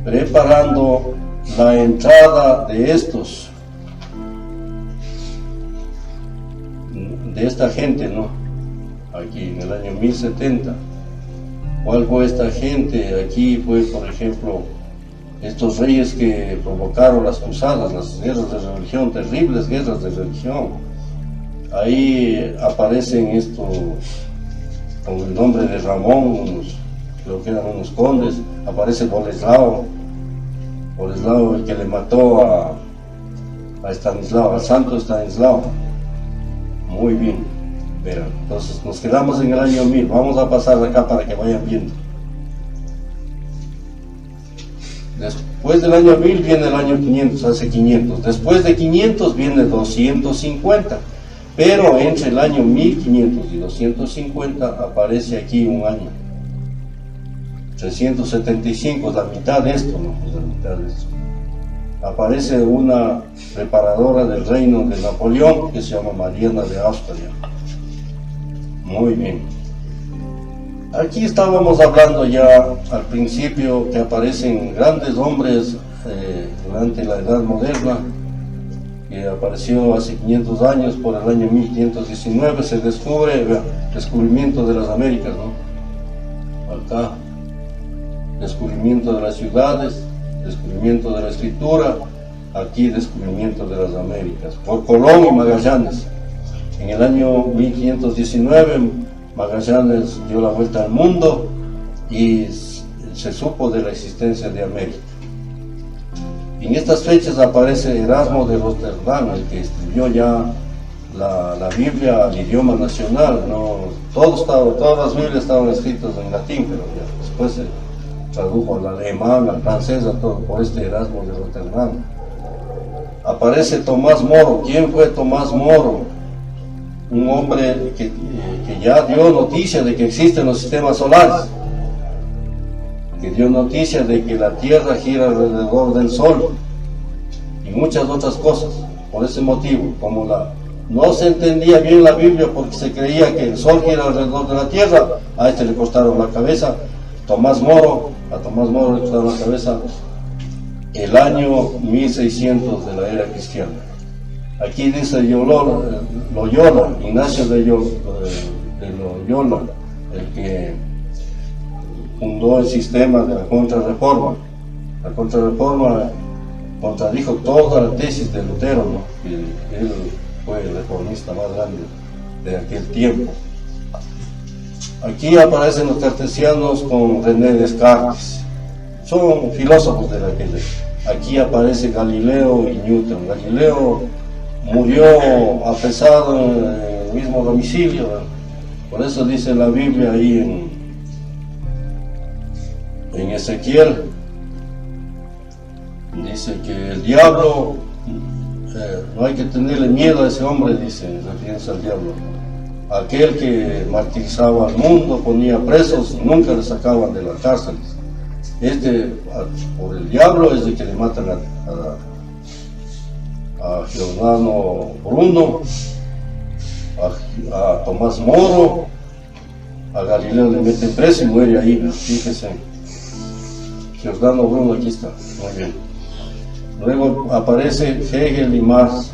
preparando la entrada de esta gente, ¿no? Aquí en el año 1070. ¿Cuál fue esta gente? Aquí fue, por ejemplo, estos reyes que provocaron las cruzadas, las guerras de religión, terribles guerras de religión. Ahí aparecen estos, con el nombre de Ramón, creo que eran unos condes. Aparece Boleslao, el que le mató a Estanislao, al santo Estanislao. Muy bien, verán. Entonces nos quedamos en el año 1000. Vamos a pasar de acá para que vayan viendo. Después del año 1000 viene el año 500, hace 500. Después de 500 viene 250. Pero entre el año 1500 y 250 aparece aquí un año. 375, la mitad de esto, ¿no? La mitad de esto. Aparece una preparadora del reino de Napoleón que se llama Mariana de Austria. Muy bien. Aquí estábamos hablando ya al principio que aparecen grandes hombres durante la Edad Moderna, que apareció hace 500 años. Por el año 1519 se descubre el descubrimiento de las Américas, ¿no? Acá. Descubrimiento de las ciudades, descubrimiento de la escritura, aquí descubrimiento de las Américas, por Colón y Magallanes. En el año 1519 Magallanes dio la vuelta al mundo y se supo de la existencia de América. En estas fechas aparece Erasmo de Rotterdam, el que escribió ya la Biblia al idioma nacional, ¿no? Todas las Biblias estaban escritas en latín, pero ya después se tradujo al alemán, al francés, a todo, por este Erasmo de Rotterdam. Aparece Tomás Moro. ¿Quién fue Tomás Moro? Un hombre que ya dio noticia de que existen los sistemas solares, que dio noticia de que la Tierra gira alrededor del Sol y muchas otras cosas. Por ese motivo, como no se entendía bien la Biblia porque se creía que el sol gira alrededor de la tierra. A este le cortaron la cabeza. A Tomás Moro le cortaron la cabeza el año 1600 de la era cristiana. Aquí dice Loyola, Ignacio de Loyola, el que fundó el sistema de la Contrarreforma. La Contrarreforma contradijo toda la tesis de Lutero, ¿no? Que él fue el reformista más grande de aquel tiempo. Aquí aparecen los cartesianos con René Descartes, son filósofos de la aquella. Aquí aparece Galileo y Newton. Galileo murió apresado en el mismo domicilio, ¿no? Por eso dice la Biblia ahí en Ezequiel, dice que el diablo, no hay que tenerle miedo a ese hombre, dice, refiriéndose al diablo. Aquel que martirizaba al mundo, ponía presos, nunca le sacaban de las cárceles. Por el diablo es de que le matan a Giordano Bruno, a Tomás Moro, a Galileo le meten preso y muere ahí, fíjese. Giordano Bruno, aquí está, muy bien. Luego aparece Hegel y Marx,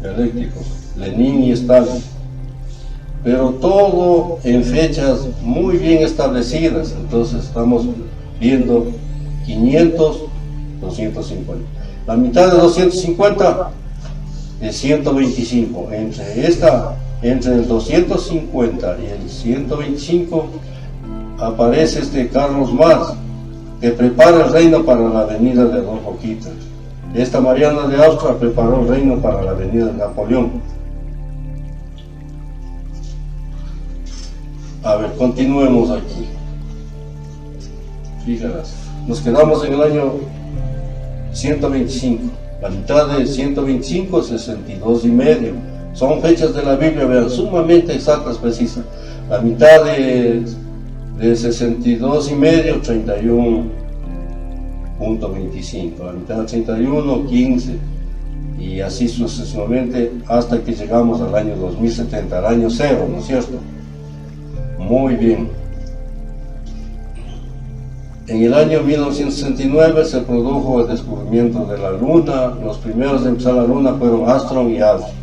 eléctricos, Lenin y Stalin, pero todo en fechas muy bien establecidas. Entonces estamos viendo 500, 250. La mitad de 250 es 125. Entre el 250 y el 125 aparece Carlos Marx, que prepara el reino para la venida de Adolfo Hitler. Esta Mariana de Austria preparó el reino para la venida de Napoleón. A ver, continuemos aquí. Fíjalas, nos quedamos en el año 125. La mitad de 125, 62 y medio. Son fechas de la Biblia, vean, sumamente exactas, precisas. La mitad de 62 y medio, 31.25. La mitad de 31, 15. Y así sucesivamente hasta que llegamos al año 2070, al año cero, ¿no es cierto? Muy bien. En el año 1969 se produjo el descubrimiento de la Luna. Los primeros en empezar la Luna fueron Armstrong y Aldrin.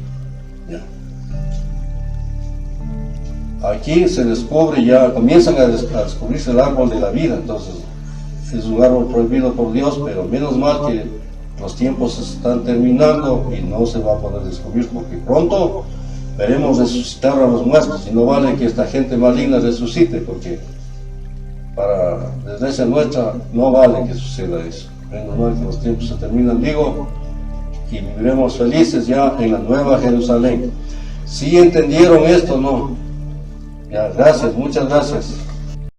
Aquí se descubre, ya comienzan a descubrirse el árbol de la vida. Entonces es un árbol prohibido por Dios, pero menos mal que los tiempos se están terminando y no se va a poder descubrir, porque pronto veremos resucitar a los muertos, y no vale que esta gente maligna resucite, porque para desgracia nuestra no vale que suceda eso. Menos mal que los tiempos se terminan, digo, y viviremos felices ya en la Nueva Jerusalén. ¿Sí entendieron esto, no? Ya, gracias, muchas gracias.